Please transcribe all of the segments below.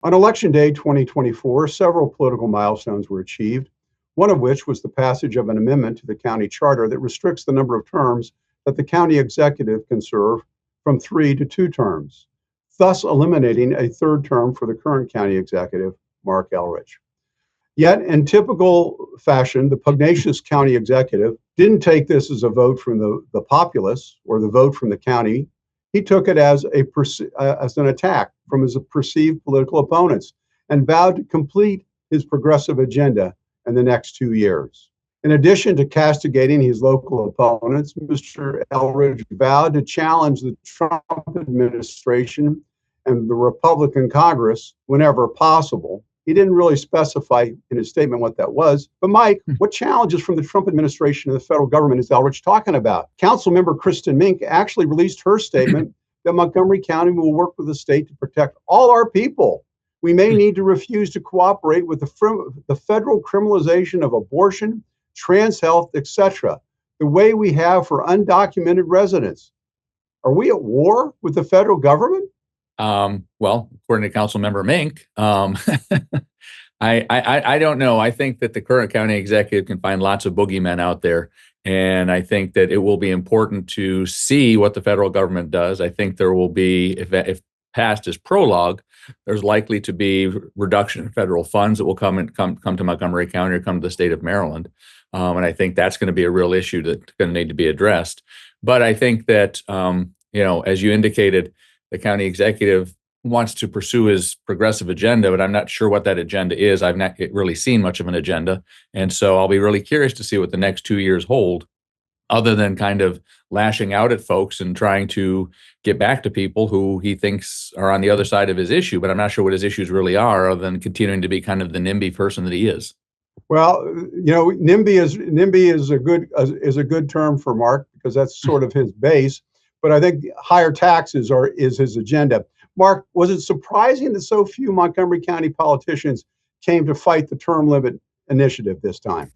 On Election Day 2024, several political milestones were achieved, one of which was the passage of an amendment to the county charter that restricts the number of terms that the county executive can serve from 3 to 2 terms, thus eliminating a third term for the current county executive, Marc Elrich. Yet, in typical fashion, the pugnacious county executive didn't take this as a vote from the populace or the vote from the county. He took it as an attack from his perceived political opponents and vowed to complete his progressive agenda in the next 2 years. In addition to castigating his local opponents, Mr. Elrich vowed to challenge the Trump administration and the Republican Congress whenever possible. He didn't really specify in his statement what that was. But Mike, what challenges from the Trump administration and the federal government is Elrich talking about? Councilmember Kristen Mink actually released her statement that Montgomery County will work with the state to protect all our people. We may need to refuse to cooperate with the federal criminalization of abortion, trans health, etc., the way we have for undocumented residents. Are we at war with the federal government? Well, according to Councilmember Mink, I don't know. I think that the current county executive can find lots of boogeymen out there. And I think that it will be important to see what the federal government does. I think there will be, if passed as prologue, there's likely to be reduction in federal funds that will come to Montgomery County or come to the state of Maryland. And I think that's going to be a real issue that's going to need to be addressed. But I think that, as you indicated, the county executive wants to pursue his progressive agenda, but I'm not sure what that agenda is. I've not really seen much of an agenda. And so I'll be really curious to see what the next 2 years hold, other than kind of lashing out at folks and trying to get back to people who he thinks are on the other side of his issue. But I'm not sure what his issues really are, other than continuing to be kind of the NIMBY person that he is. Well, NIMBY is a good term for Mark, because that's sort of his base. But I think higher taxes is his agenda. Mark, was it surprising that so few Montgomery County politicians came to fight the term limit initiative this time?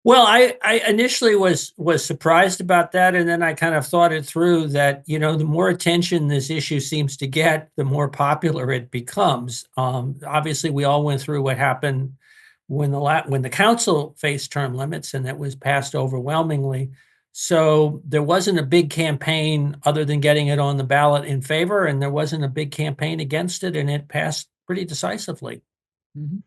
Well, I initially was surprised about that, and then I kind of thought it through that, the more attention this issue seems to get, the more popular it becomes. Obviously, we all went through what happened when the council faced term limits, and that was passed overwhelmingly. So there wasn't a big campaign other than getting it on the ballot in favor, and there wasn't a big campaign against it, and it passed pretty decisively. Mm-hmm.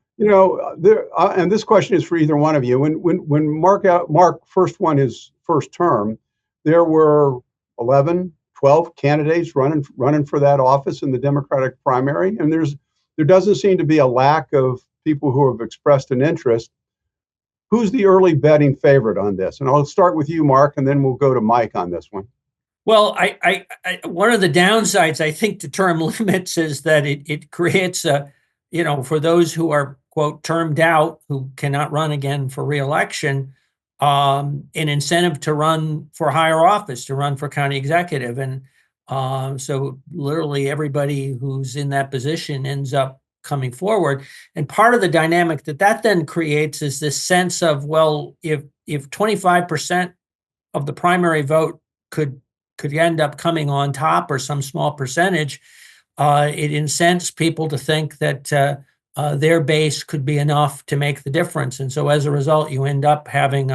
And this question is for either one of you. When Mark first won his first term, there were 11, 12 candidates running for that office in the Democratic primary, and there doesn't seem to be a lack of people who have expressed an interest. Who's the early betting favorite on this? And I'll start with you, Mark, and then we'll go to Mike on this one. Well, I one of the downsides, I think, to term limits is that it creates for those who are, quote, termed out, who cannot run again for reelection, an incentive to run for higher office, to run for county executive. And so literally everybody who's in that position ends up coming forward. And part of the dynamic that then creates is this sense of, well, if 25% of the primary vote could end up coming on top, or some small percentage, it incents people to think that their base could be enough to make the difference. And so as a result, you end up having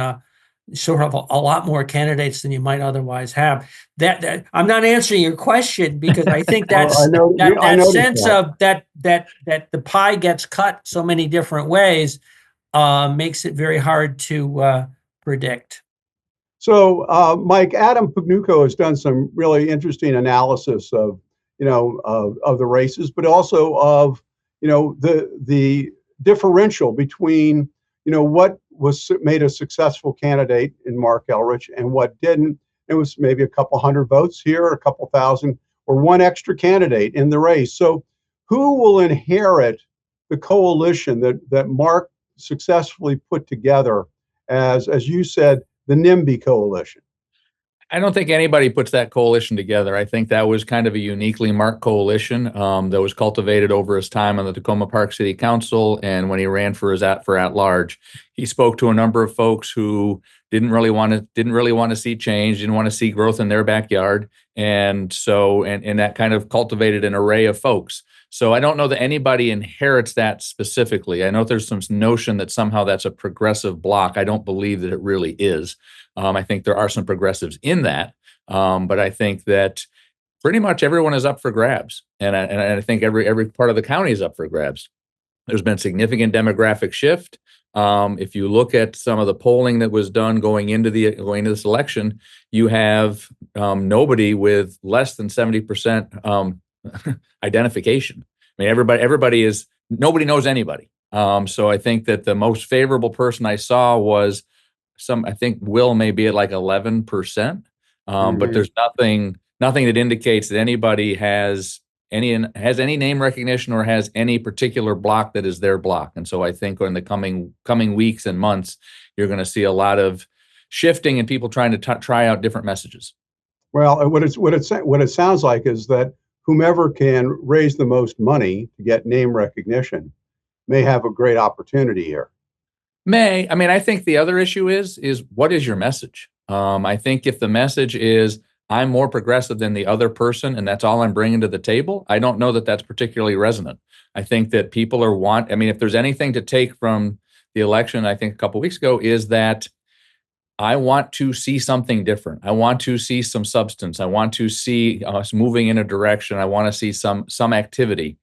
sort of a lot more candidates than you might otherwise have. That I'm not answering your question, because I think that's that sense of that the pie gets cut so many different ways makes it very hard to predict. So, Mike, Adam Pugnucco has done some really interesting analysis of the races, but also of the differential between what was made a successful candidate in Marc Elrich and what didn't. It was maybe a couple hundred votes here, a couple thousand, or one extra candidate in the race. So who will inherit the coalition that Mark successfully put together as you said, the NIMBY coalition? I don't think anybody puts that coalition together. I think that was kind of a uniquely Mark coalition that was cultivated over his time on the Tacoma Park City Council, and when he ran for at-large. He spoke to a number of folks who didn't really want to see change, didn't want to see growth in their backyard, and that kind of cultivated an array of folks. So I don't know that anybody inherits that specifically. I know there's some notion that somehow that's a progressive block. I don't believe that it really is. I think there are some progressives in that, but I think that pretty much everyone is up for grabs, and I think every part of the county is up for grabs. There's been significant demographic shift. If you look at some of the polling that was done going into this election, you have nobody with less than 70% identification. I mean, nobody knows anybody. So I think that the most favorable person I saw was I think Will may be at like 11%. But there's nothing that indicates that anybody has any name recognition or has any particular block that is their block. And so I think in the coming weeks and months, you're going to see a lot of shifting and people trying to try out different messages. Well, what it sounds like is that whomever can raise the most money to get name recognition may have a great opportunity here. I think the other issue is what is your message? I think if the message is I'm more progressive than the other person, and that's all I'm bringing to the table, I don't know that that's particularly resonant. I think that people if there's anything to take from the election, I think a couple of weeks ago, is that I want to see something different. I want to see some substance. I want to see us moving in a direction. I want to see some activity.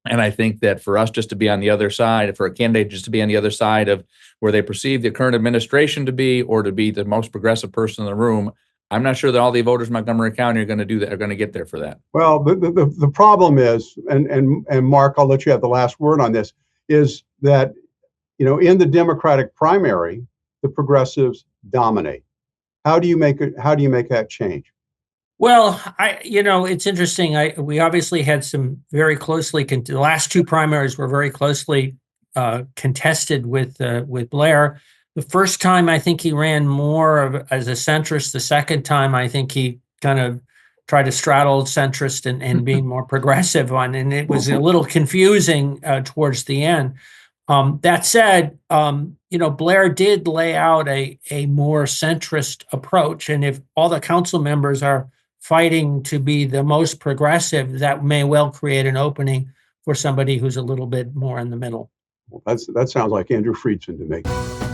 And I think that for us just to be on the other side, for a candidate just to be on the other side of where they perceive the current administration to be, or to be the most progressive person in the room, I'm not sure that all the voters in Montgomery County are going to do that, are going to get there for that. Well, the problem is, and Mark, I'll let you have the last word on this, is that, in the Democratic primary, the progressives dominate. How do you make that change? Well, it's interesting. We obviously had some very closely, the last two primaries were very closely contested with Blair. The first time, I think he ran more as a centrist. The second time, I think he kind of tried to straddle centrist and being more progressive and it was a little confusing towards the end. That said, Blair did lay out a more centrist approach, and if all the council members are fighting to be the most progressive, that may well create an opening for somebody who's a little bit more in the middle. Well, that sounds like Andrew Friedson to me.